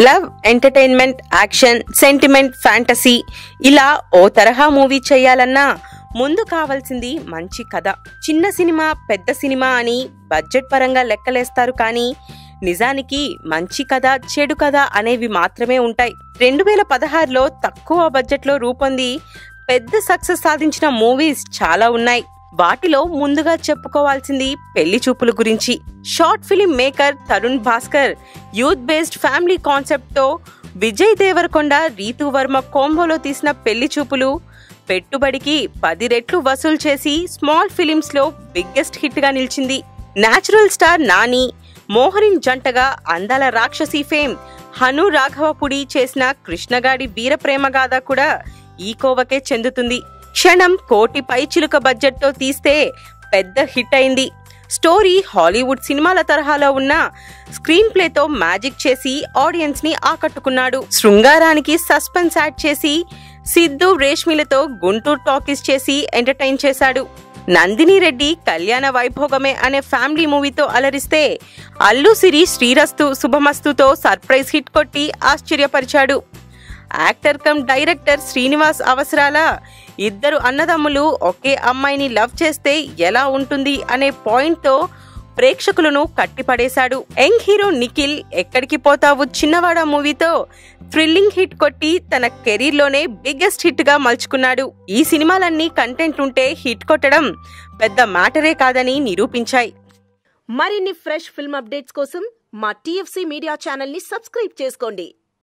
Love, entertainment, action, sentiment, fantasy ఇలా ఓ తరహా movie చేయాలన్నా ముందు కావాల్సింది మంచి కథ. చిన్న సినిమా, పెద్ద సినిమా అని బడ్జెట్ పరంగా లెక్కలేస్తారు, కానీ నిజానికి మంచి కథ, చెడు కథ అనేవి మాత్రమే ఉంటాయి. 2016లో తక్కువ బడ్జెట్లో రూపొంది పెద్ద సక్సెస్ సాధించిన మూవీస్ చాలా ఉన్నాయి. వాటిలో ముందుగా చెప్పుకోవాల్సింది పెళ్లి చూపులు గురించి. Short film maker Tarun Bhaskar youth based family concept తో విజయ్ దేవరకొండ, రీతూ వర్మ కోంబోలో తీసిన పెళ్లి చూపులు పెట్టుబడికి 10 రెట్లు వసూలు చేసి స్మాల్ ఫిలిమ్స్ లో బిగ్గెస్ట్ హిట్ గా నిలిచింది. నేచురల్ స్టార్ నాని, మోహరిన్ జంటగా అందాల రాక్షసి ఫేమ్ హను రాఘవపుడి చేసిన కృష్ణగాడి వీర ప్రేమగాథ కూడా ఈ కోవకే చెందుతుంది. క్షణం కోటి పైచిలుక బడ్జెట్ తో తీస్తే పెద్ద హిట్ అయింది. స్టోరీ హాలీవుడ్ సినిమాల తరహాలో ఉన్న స్క్రీన్ ప్లేతో మ్యాజిక్ చేసి ఆడియన్స్ ని ఆకట్టుకున్నాడు. శృంగారానికి సస్పెన్స్ యాడ్ చేసి సిద్ధు, రేష్మిలతో గుంటూరు టాకీస్ చేసి ఎంటర్టైన్ చేశాడు. నందిని రెడ్డి కళ్యాణ వైభోగమే అనే ఫ్యామిలీ మూవీతో అలరిస్తే అల్లు సిరి శ్రీరస్తు శుభమస్తుతో సర్ప్రైజ్ హిట్ కొట్టి ఆశ్చర్యపరిచాడు. యాక్టర్ కమ్ డైరెక్టర్ శ్రీనివాస్ అవసరాల ఇద్దరు అన్నదమ్ములు ఒకే అమ్మాయిని లవ్ చేస్తే ఎలా ఉంటుంది అనే పాయింట్ తో ప్రేక్షకులను కట్టిపడేశాడు. యంగ్ హీరో నిఖిల్ ఎక్కడికి పోతావు చిన్నవాడ మూవీతో థ్రిల్లింగ్ హిట్ కొట్టి తన కెరీర్ లోనే బిగ్గెస్ట్ హిట్ గా మలుచుకున్నాడు. ఈ సినిమాలన్నీ కంటెంట్ ఉంటే హిట్ కొట్టడం పెద్ద మ్యాటరే కాదని నిరూపించాయి. మరిన్ని ఫ్రెష్ ఫిల్మ్ అప్డేట్స్ కోసం మా TFC మీడియా ఛానల్ ని సబ్స్క్రైబ్ చేసుకోండి.